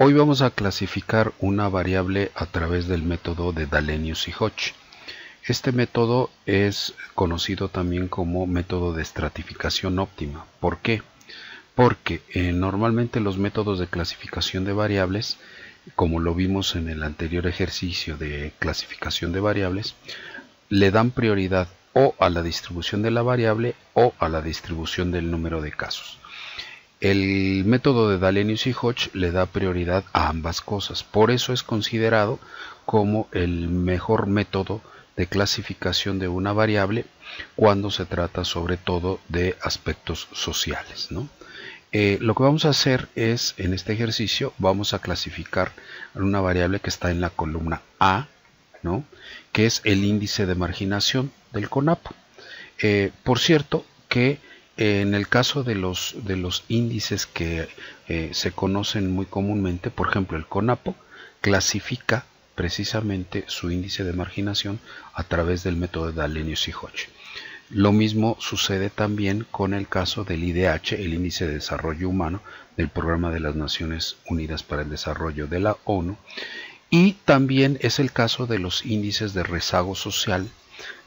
Hoy vamos a clasificar una variable a través del método de Dallenius y Hodge. Este método es conocido también como método de estratificación óptima. ¿Por qué? Porque normalmente los métodos de clasificación de variables, como lo vimos en el anterior ejercicio de clasificación de variables, le dan prioridad o a la distribución de la variable o a la distribución del número de casos. El método de Dallenius y Hodge le da prioridad a ambas cosas, por eso es considerado como el mejor método de clasificación de una variable cuando se trata sobre todo de aspectos sociales, ¿no? Lo que vamos a hacer es, en este ejercicio, vamos a clasificar una variable que está en la columna A, ¿no? Que es el índice de marginación del CONAPO. Por cierto, que en el caso de los índices que se conocen muy comúnmente, por ejemplo, el CONAPO clasifica precisamente su índice de marginación a través del método de Dallenius y Hodge. Lo mismo sucede también con el caso del IDH, el Índice de Desarrollo Humano del Programa de las Naciones Unidas para el Desarrollo de la ONU, y también es el caso de los índices de rezago social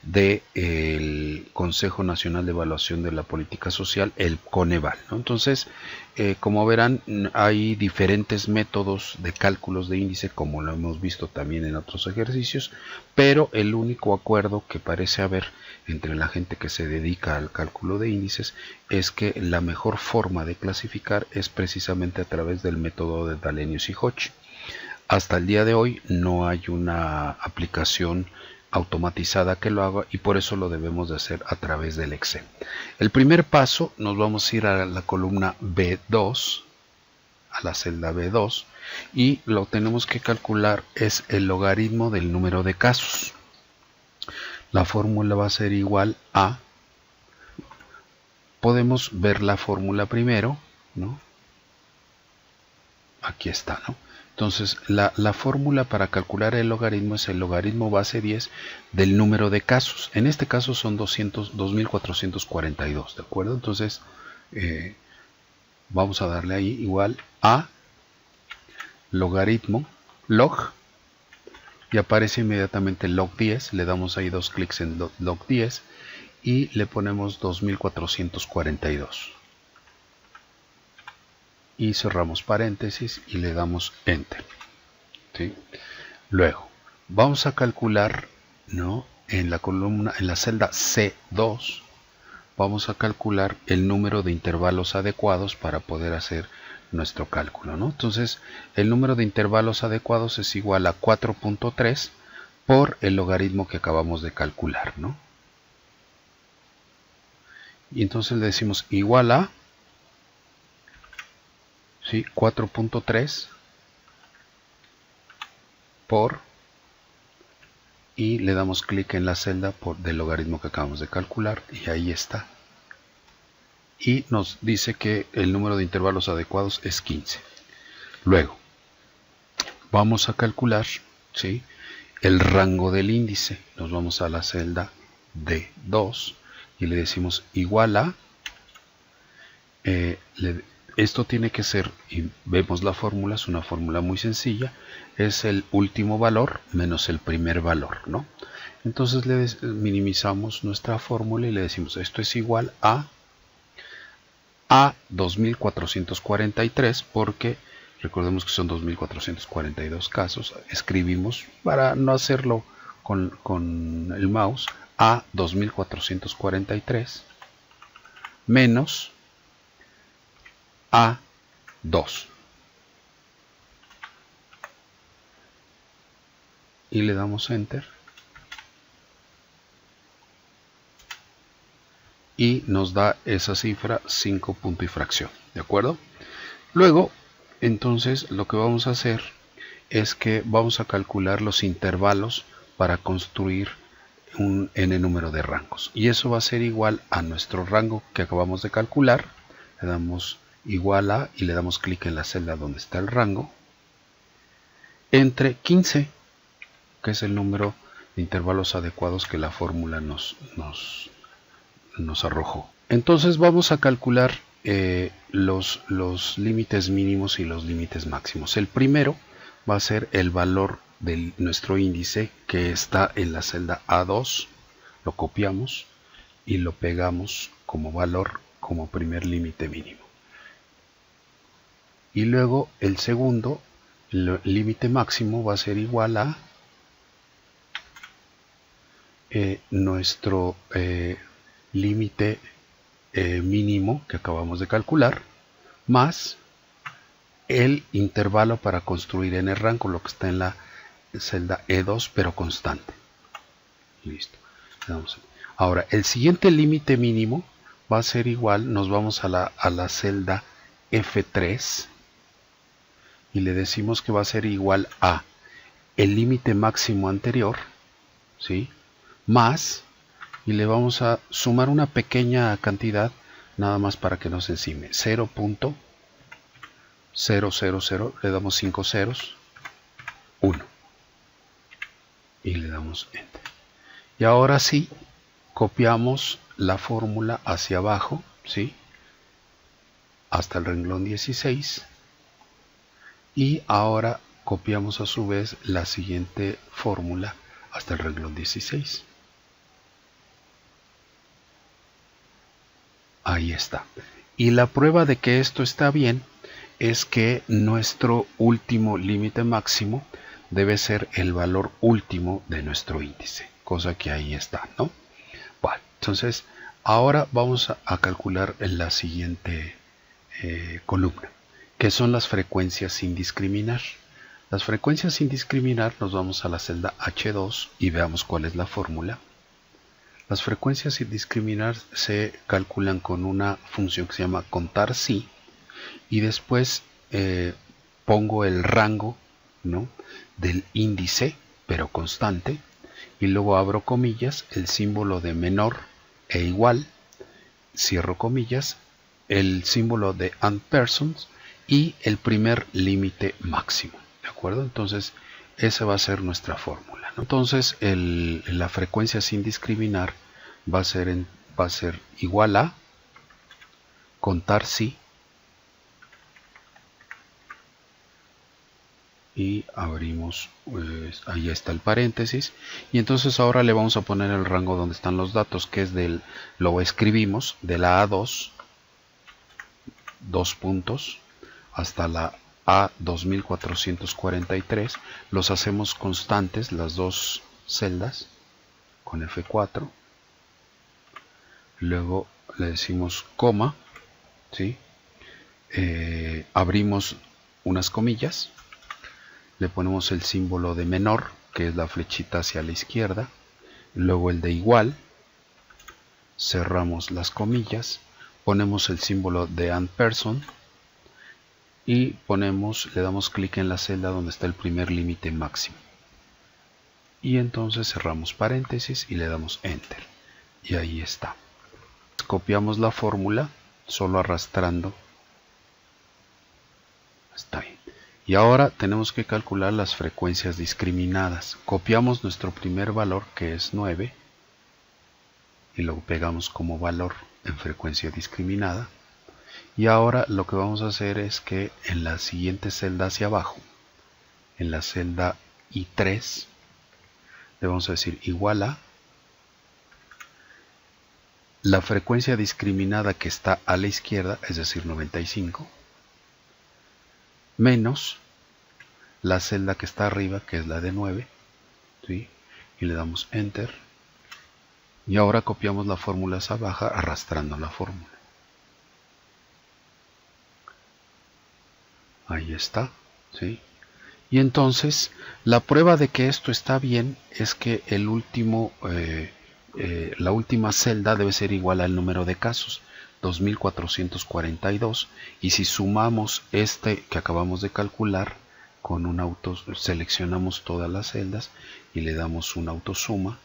del Consejo Nacional de Evaluación de la Política Social, el Coneval, ¿no? Entonces, como verán, hay diferentes métodos de cálculos de índice, como lo hemos visto también en otros ejercicios, pero el único acuerdo que parece haber entre la gente que se dedica al cálculo de índices es que la mejor forma de clasificar es precisamente a través del método de Dallenius y Hodge. Hasta el día de hoy no hay una aplicación automatizada que lo haga y por eso lo debemos de hacer a través del Excel. El primer paso, nos vamos a ir a la columna B2, a la celda B2, y lo tenemos que calcular es el logaritmo del número de casos. La fórmula va a ser igual a, podemos ver la fórmula primero, ¿no? Aquí está, ¿no? Entonces, la fórmula para calcular el logaritmo es el logaritmo base 10 del número de casos. En este caso son 2442, ¿de acuerdo? Entonces, vamos a darle ahí igual a logaritmo, log, y aparece inmediatamente log 10. Le damos ahí dos clics en log 10 y le ponemos 2442. Y cerramos paréntesis y le damos enter, ¿sí? Luego vamos a calcular, ¿no? En la columna, en la celda C2, vamos a calcular el número de intervalos adecuados para poder hacer nuestro cálculo, ¿no? Entonces el número de intervalos adecuados es igual a 4.3 por el logaritmo que acabamos de calcular, ¿no? Y entonces le decimos igual a, ¿sí? 4.3 por, y le damos clic en la celda del logaritmo que acabamos de calcular y ahí está. Y nos dice que el número de intervalos adecuados es 15. Luego vamos a calcular, ¿sí?, el rango del índice. Nos vamos a la celda D2 y le decimos igual a, esto tiene que ser, y vemos la fórmula, es una fórmula muy sencilla, es el último valor menos el primer valor, ¿no? Entonces minimizamos nuestra fórmula y le decimos esto es igual a 2443, porque recordemos que son 2442 casos. Escribimos, para no hacerlo con el mouse, a 2443 menos a 2 y le damos enter y nos da esa cifra 5 punto y fracción, ¿de acuerdo? Luego, entonces, lo que vamos a hacer es que vamos a calcular los intervalos para construir un n número de rangos, y eso va a ser igual a nuestro rango que acabamos de calcular. Le damos igual a y le damos clic en la celda donde está el rango, entre 15, que es el número de intervalos adecuados que la fórmula nos arrojó. Entonces vamos a calcular los límites mínimos y los límites máximos. El primero va a ser el valor de nuestro índice que está en la celda A2, lo copiamos y lo pegamos como valor, como primer límite mínimo. Y luego el segundo, el límite máximo, va a ser igual a nuestro límite mínimo que acabamos de calcular, más el intervalo para construir en el rango, lo que está en la celda E2, pero constante. Listo. Ahora, el siguiente límite mínimo va a ser igual, nos vamos a la celda F3 y le decimos que va a ser igual a el límite máximo anterior, ¿sí?, más, y le vamos a sumar una pequeña cantidad nada más para que no se encime, 0.000, le damos 5 ceros, 1 y le damos enter. Y ahora sí, copiamos la fórmula hacia abajo, ¿sí?, hasta el renglón 16, y ahora copiamos a su vez la siguiente fórmula hasta el renglón 16. Ahí está. Y la prueba de que esto está bien es que nuestro último límite máximo debe ser el valor último de nuestro índice, cosa que ahí está, ¿no? Bueno, entonces ahora vamos a calcular en la siguiente columna, que son las frecuencias sin discriminar. Las frecuencias sin discriminar, nos vamos a la celda H2 y veamos cuál es la fórmula. Las frecuencias sin discriminar se calculan con una función que se llama contar si, y después pongo el rango, ¿no?, del índice, pero constante, y luego abro comillas, el símbolo de menor e igual, cierro comillas, el símbolo de ampersand y el primer límite máximo, ¿de acuerdo? Entonces esa va a ser nuestra fórmula, ¿no? Entonces la frecuencia sin discriminar va a ser igual a contar si, y abrimos, pues, ahí está el paréntesis, y entonces ahora le vamos a poner el rango donde están los datos, que es lo escribimos de la A2, 2 puntos, hasta la A2443, los hacemos constantes, las dos celdas, con F4, luego le decimos coma, ¿sí?, abrimos unas comillas, le ponemos el símbolo de menor, que es la flechita hacia la izquierda, luego el de igual, cerramos las comillas, ponemos el símbolo de ampersand y le damos clic en la celda donde está el primer límite máximo, y entonces cerramos paréntesis y le damos enter, y ahí está. Copiamos la fórmula solo arrastrando, está bien. Y ahora tenemos que calcular las frecuencias discriminadas. Copiamos nuestro primer valor, que es 9, y lo pegamos como valor en frecuencia discriminada. Y ahora lo que vamos a hacer es que en la siguiente celda hacia abajo, en la celda I3, le vamos a decir igual a la frecuencia discriminada que está a la izquierda, es decir, 95, menos la celda que está arriba, que es la de 9, ¿sí?, y le damos enter, y ahora copiamos la fórmula hacia abajo arrastrando la fórmula. Ahí está, ¿sí? Y entonces la prueba de que esto está bien es que la última celda debe ser igual al número de casos, 2442, y si sumamos este que acabamos de calcular con un seleccionamos todas las celdas y le damos una autosuma,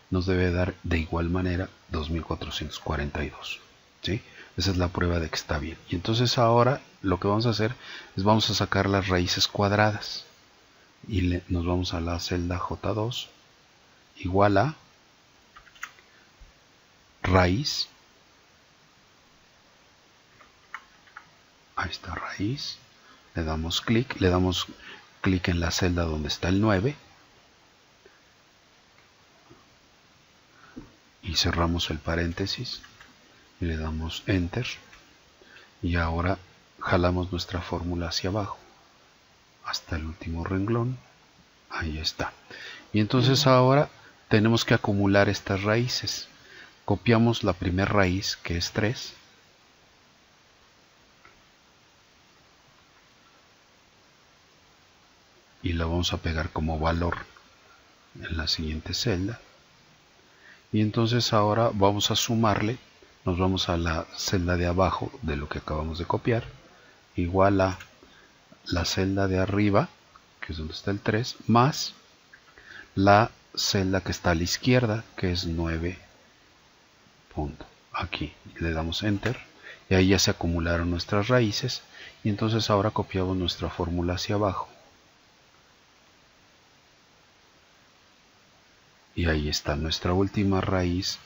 nos debe dar de igual manera 2442, ¿sí? Esa es la prueba de que está bien. Y entonces ahora lo que vamos a hacer es vamos a sacar las raíces cuadradas y nos vamos a la celda J2 igual a raíz Ahí está raíz. Le damos clic en la celda donde está el 9 y cerramos el paréntesis y le damos enter, y ahora jalamos nuestra fórmula hacia abajo hasta el último renglón. Ahí está. Y entonces ahora tenemos que acumular estas raíces. Copiamos la primera raíz, que es 3, y la vamos a pegar como valor en la siguiente celda. Y entonces ahora vamos a sumarle, nos vamos a la celda de abajo de lo que acabamos de copiar, igual a la celda de arriba, que es donde está el 3, más la celda que está a la izquierda, que es 9. Aquí le damos enter y ahí ya se acumularon nuestras raíces, y entonces ahora copiamos nuestra fórmula hacia abajo. Y ahí está, nuestra última raíz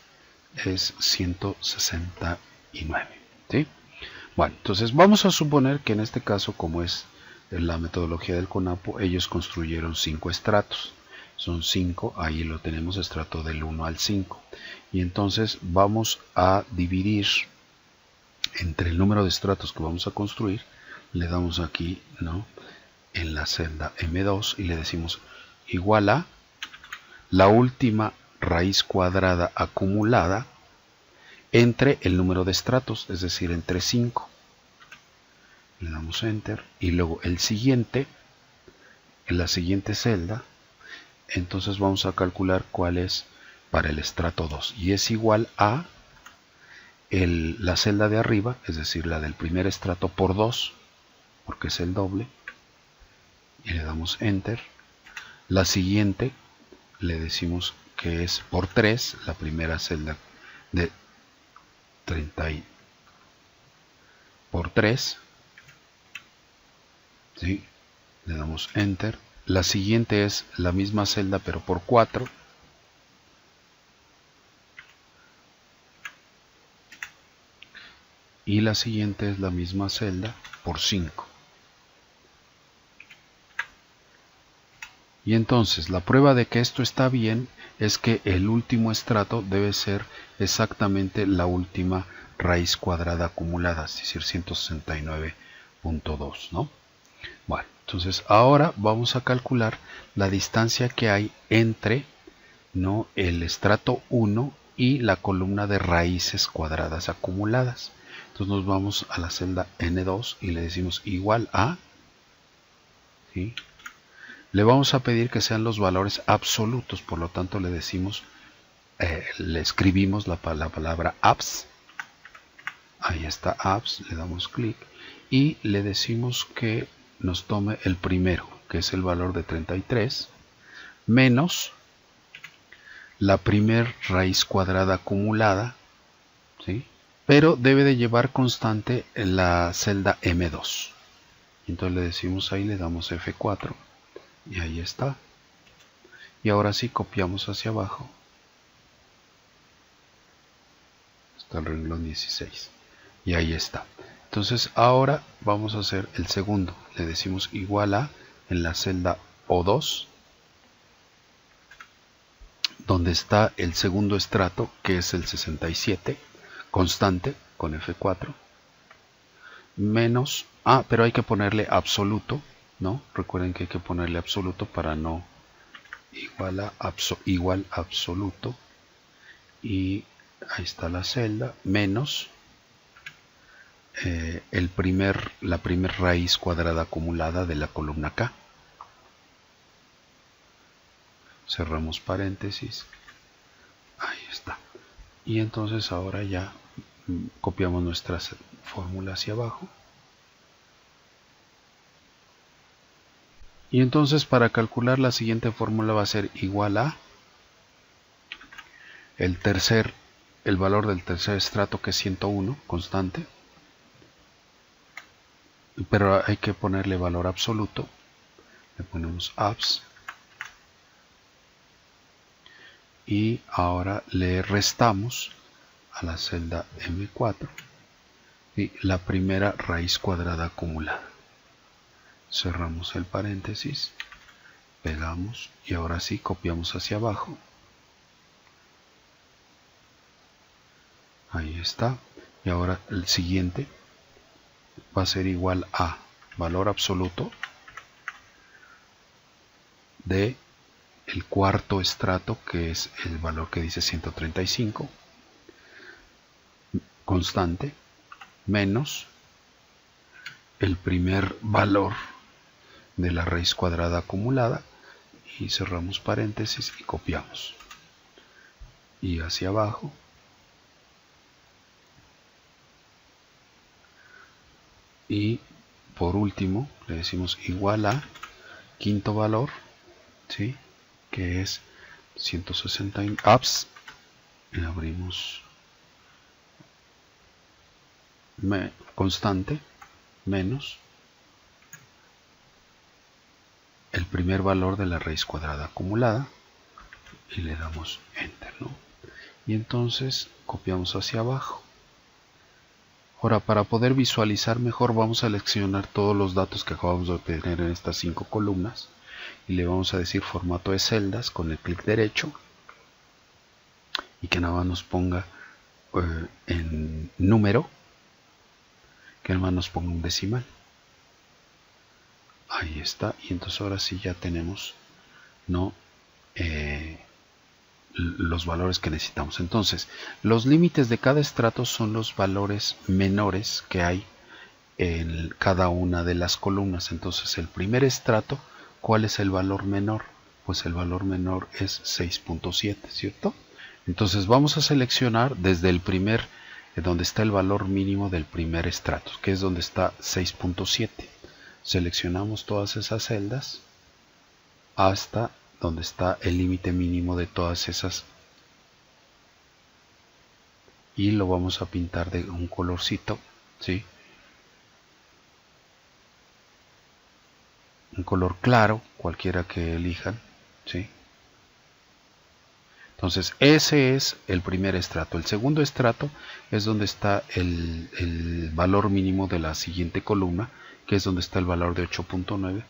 es 169. ¿Sí? Bueno, entonces vamos a suponer que en este caso, como es la metodología del CONAPO, ellos construyeron 5 estratos. Son 5, ahí lo tenemos, estrato del 1 al 5. Y entonces vamos a dividir entre el número de estratos que vamos a construir. Le damos aquí, ¿no?, en la celda M2 y le decimos igual a la última raíz cuadrada acumulada entre el número de estratos, es decir, entre 5. Le damos enter y luego el siguiente, en la siguiente celda, entonces vamos a calcular cuál es para el estrato 2 y es igual a la celda de arriba, es decir, la del primer estrato por 2, porque es el doble, y le damos enter. La siguiente le decimos que es por 3, la primera celda de 30 por 3, ¿sí? Le damos enter. La siguiente es la misma celda pero por 4, y la siguiente es la misma celda por 5. Y entonces la prueba de que esto está bien es que el último estrato debe ser exactamente la última raíz cuadrada acumulada, es decir, 169.2, ¿no? Bueno, entonces ahora vamos a calcular la distancia que hay entre, ¿no?, el estrato 1 y la columna de raíces cuadradas acumuladas. Entonces nos vamos a la celda N2 y le decimos igual a, ¿sí?, le vamos a pedir que sean los valores absolutos, por lo tanto le decimos, le escribimos la palabra abs, ahí está abs, le damos clic y le decimos que nos tome el primero, que es el valor de 33, menos la primer raíz cuadrada acumulada, ¿sí?, pero debe de llevar constante en la celda M2. Entonces le decimos ahí, le damos F4 y ahí está. Y ahora sí copiamos hacia abajo hasta el renglón 16 y ahí está. Entonces ahora vamos a hacer el segundo, le decimos igual a, en la celda O2, donde está el segundo estrato, que es el 67, constante, con F4, menos, pero hay que ponerle absoluto, ¿no? Recuerden que hay que ponerle absoluto para no igual absoluto, y ahí está la celda, menos la primer raíz cuadrada acumulada de la columna K. Cerramos paréntesis, ahí está. Y entonces ahora ya copiamos nuestra fórmula hacia abajo. Y entonces para calcular la siguiente fórmula va a ser igual a el valor del tercer estrato, que es 101, constante, pero hay que ponerle valor absoluto, le ponemos abs, y ahora le restamos a la celda M4 y la primera raíz cuadrada acumulada. Cerramos el paréntesis, pegamos y ahora sí copiamos hacia abajo. Ahí está. Y ahora el siguiente va a ser igual a valor absoluto de el cuarto estrato, que es el valor que dice 135, constante, menos el primer valor de la raíz cuadrada acumulada, y cerramos paréntesis y copiamos. Y hacia abajo. Y por último le decimos igual a quinto valor, ¿sí? Que es 160 apps, y abrimos constante menos el primer valor de la raíz cuadrada acumulada y le damos enter, ¿no? Y entonces copiamos hacia abajo. Ahora, para poder visualizar mejor, vamos a seleccionar todos los datos que acabamos de obtener en estas 5 columnas y le vamos a decir formato de celdas con el clic derecho y que nada más nos ponga en número, que nada más nos ponga un decimal. Ahí está. Y entonces ahora sí ya tenemos, ¿no? Los valores que necesitamos. Entonces, los límites de cada estrato son los valores menores que hay en cada una de las columnas. Entonces, el primer estrato, ¿cuál es el valor menor? Pues el valor menor es 6.7, ¿cierto? Entonces vamos a seleccionar desde el primer, donde está el valor mínimo del primer estrato, que es donde está 6.7. Seleccionamos todas esas celdas hasta donde está el límite mínimo de todas esas y lo vamos a pintar de un colorcito, ¿sí? Un color claro, cualquiera que elijan, ¿sí? Entonces ese es el primer estrato. El segundo estrato es donde está el valor mínimo de la siguiente columna, que es donde está el valor de 8.9.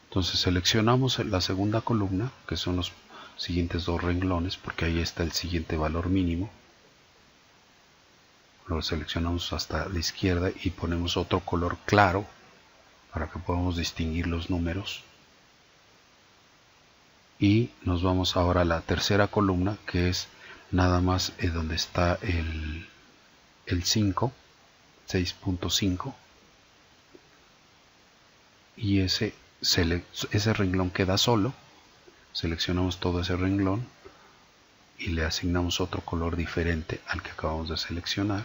Entonces seleccionamos la segunda columna, que son los siguientes dos renglones, porque ahí está el siguiente valor mínimo. Lo seleccionamos hasta la izquierda y ponemos otro color claro para que podamos distinguir los números. Y nos vamos ahora a la tercera columna, que es nada más donde está el 5, 6.5. Y ese renglón queda solo. Seleccionamos todo ese renglón y le asignamos otro color diferente al que acabamos de seleccionar.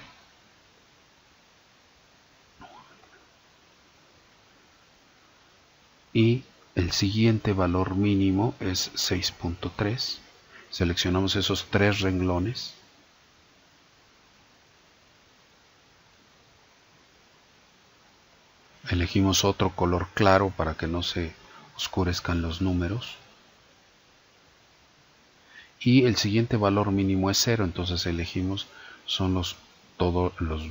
Y el siguiente valor mínimo es 6.3. Seleccionamos esos tres renglones. Elegimos otro color claro para que no se oscurezcan los números. Y el siguiente valor mínimo es 0, entonces elegimos todos los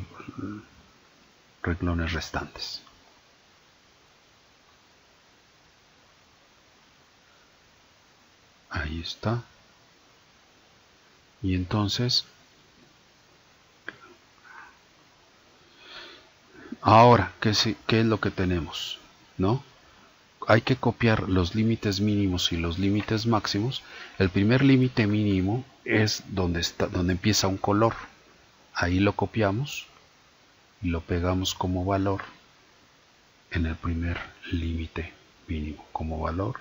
renglones restantes. Ahí está. Y entonces, ahora, ¿qué es lo que tenemos? ¿No? Hay que copiar los límites mínimos y los límites máximos. El primer límite mínimo es donde empieza un color. Ahí lo copiamos y lo pegamos como valor en el primer límite mínimo, como valor.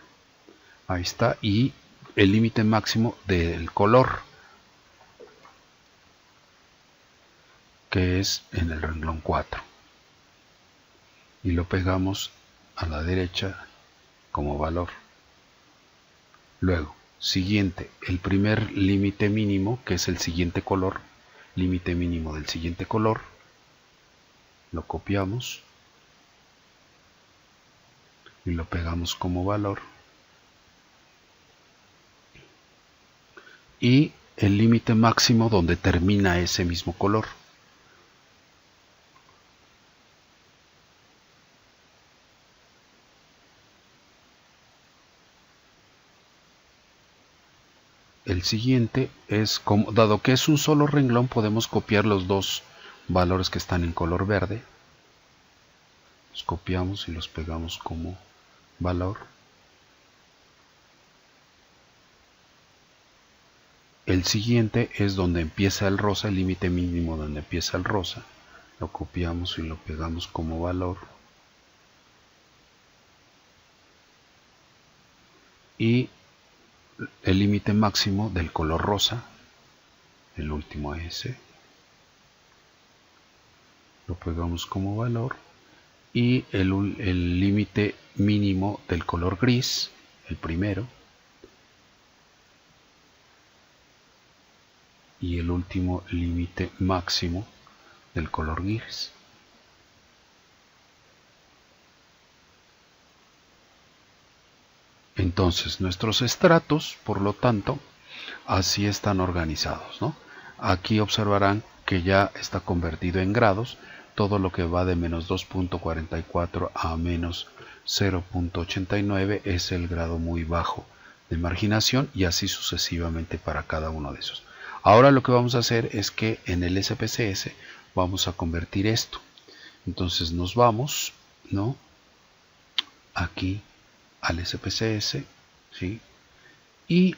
Ahí está. Y el límite máximo del color, que es en el renglón 4. Y lo pegamos a la derecha como valor. Luego, siguiente, el primer límite mínimo, que es el siguiente color, límite mínimo del siguiente color, lo copiamos y lo pegamos como valor. Y el límite máximo donde termina ese mismo color. el siguiente es, como, dado que es un solo renglón, podemos copiar los dos valores que están en color verde. Los copiamos y los pegamos como valor. El siguiente es donde empieza el rosa, el límite mínimo donde empieza el rosa. Lo copiamos y lo pegamos como valor. Y el límite máximo del color rosa, el último ese, lo pegamos como valor. Y el límite mínimo del color gris, el primero, y el último límite máximo del color gris. Entonces nuestros estratos, por lo tanto, así están organizados, ¿no? Aquí observarán que ya está convertido en grados. Todo lo que va de menos 2.44 a menos 0.89 es el grado muy bajo de marginación, y así sucesivamente para cada uno de esos. Ahora lo que vamos a hacer es que en el SPSS vamos a convertir esto. Entonces nos vamos, ¿no?, aquí al SPSS, ¿sí?, y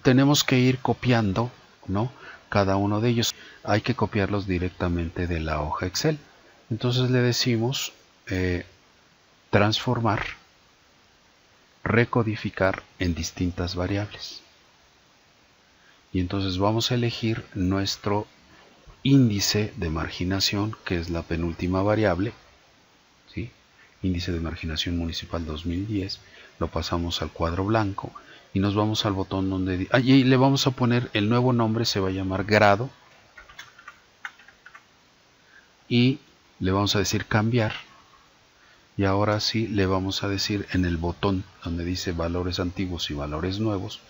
tenemos que ir copiando, ¿no?, cada uno de ellos. Hay que copiarlos directamente de la hoja Excel. Entonces le decimos transformar, recodificar en distintas variables. Y entonces vamos a elegir nuestro índice de marginación, que es la penúltima variable, ¿sí?, índice de marginación municipal 2010. Lo pasamos al cuadro blanco y nos vamos al botón donde y le vamos a poner el nuevo nombre, se va a llamar grado, y le vamos a decir cambiar. Y ahora sí le vamos a decir en el botón donde dice valores antiguos y valores nuevos,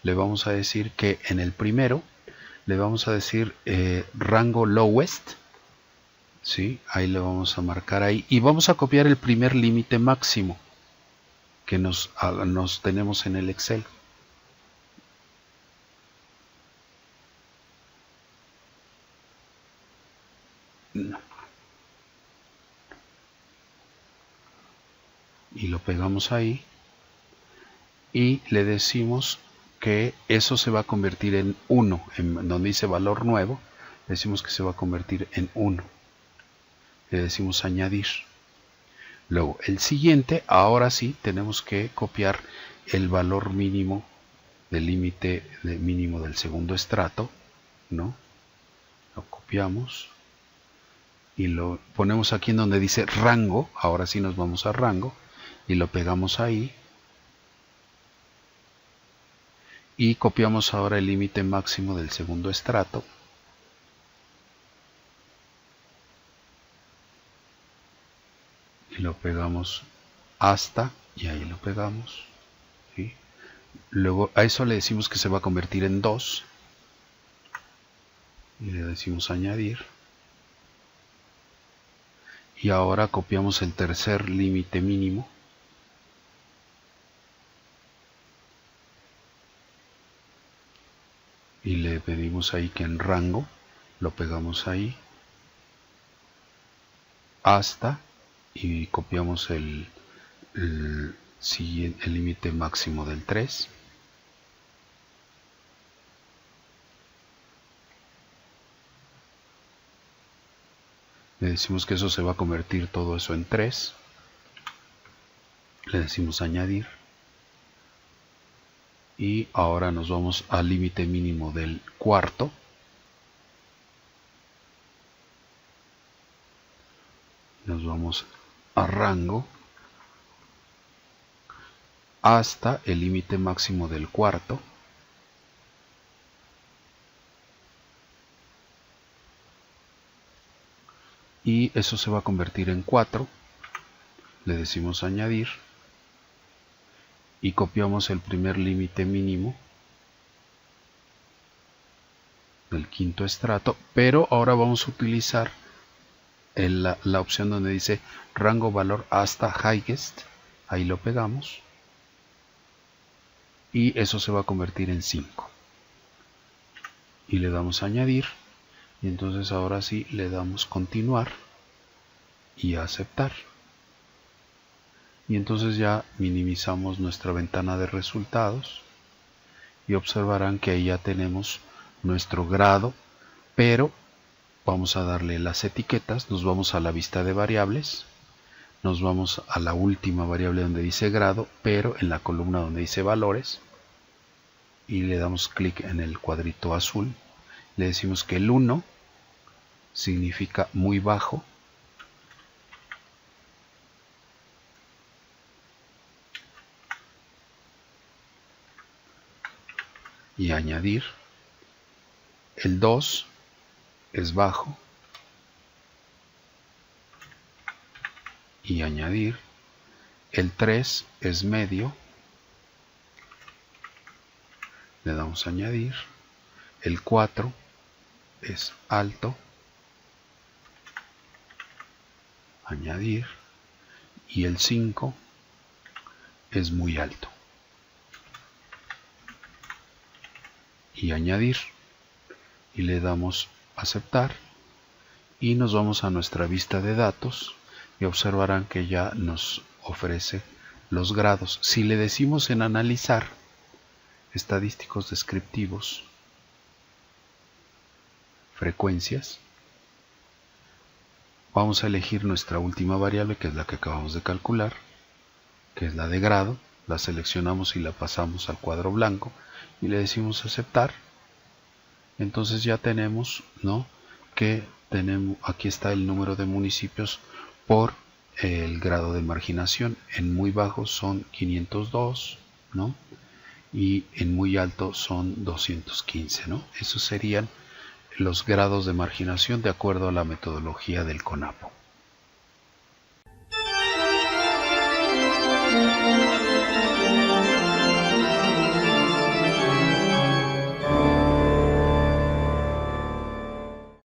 le vamos a decir que en el primero le vamos a decir rango lowest, ¿sí?, ahí le vamos a marcar ahí, y vamos a copiar el primer límite máximo que nos tenemos en el Excel. No. Y lo pegamos ahí y le decimos que eso se va a convertir en 1, en donde dice valor nuevo, decimos que se va a convertir en 1. Le decimos añadir. Luego el siguiente, ahora sí tenemos que copiar el valor mínimo del límite mínimo del segundo estrato, ¿no? Lo copiamos y lo ponemos aquí en donde dice rango. Ahora sí nos vamos a rango y lo pegamos ahí. Y copiamos ahora el límite máximo del segundo estrato. Y lo pegamos hasta, y ahí lo pegamos, ¿sí? Luego a eso le decimos que se va a convertir en 2. Y le decimos añadir. Y ahora copiamos el tercer límite mínimo. Y le pedimos ahí que en rango lo pegamos ahí hasta, y copiamos el límite máximo del 3. Le decimos que eso se va a convertir todo eso en 3. Le decimos añadir. Y ahora nos vamos al límite mínimo del cuarto. Nos vamos a rango hasta el límite máximo del cuarto. Y eso se va a convertir en 4. Le decimos añadir. Y copiamos el primer límite mínimo del quinto estrato, pero ahora vamos a utilizar la opción donde dice rango valor hasta highest. Ahí lo pegamos y eso se va a convertir en 5. y le damos a añadir, y entonces ahora sí le damos continuar y aceptar, y entonces ya minimizamos nuestra ventana de resultados y observarán que ahí ya tenemos nuestro grado, pero vamos a darle las etiquetas. Nos vamos a la vista de variables, nos vamos a la última variable donde dice grado, pero en la columna donde dice valores, y le damos clic en el cuadrito azul. Le decimos que el 1 significa muy bajo, y añadir. El 2 es bajo y añadir. El 3 es medio, le damos a añadir. El 4 es alto, añadir. Y el 5 es muy alto y añadir, y le damos aceptar, y nos vamos a nuestra vista de datos y observarán que ya nos ofrece los grados. Si le decimos en analizar, estadísticos descriptivos, frecuencias, vamos a elegir nuestra última variable, que es la que acabamos de calcular, que es la de grado. La seleccionamos y la pasamos al cuadro blanco y le decimos aceptar. Entonces ya tenemos, ¿no?, que tenemos, aquí está el número de municipios por el grado de marginación. En muy bajo son 502, ¿no?, y en muy alto son 215, ¿no? Esos serían los grados de marginación de acuerdo a la metodología del CONAPO.